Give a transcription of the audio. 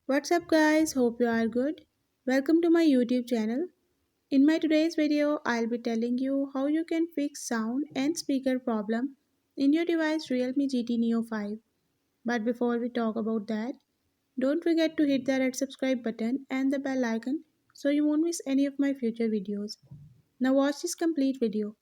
What's up guys? Hope you are good. Welcome to my YouTube channel. In my today's video, I'll be telling you how you can fix sound and speaker problem in your device Realme GT Neo 5. But before we talk about that, don't forget to hit the red subscribe button and the bell icon so you won't miss any of my future videos. Now watch this complete video.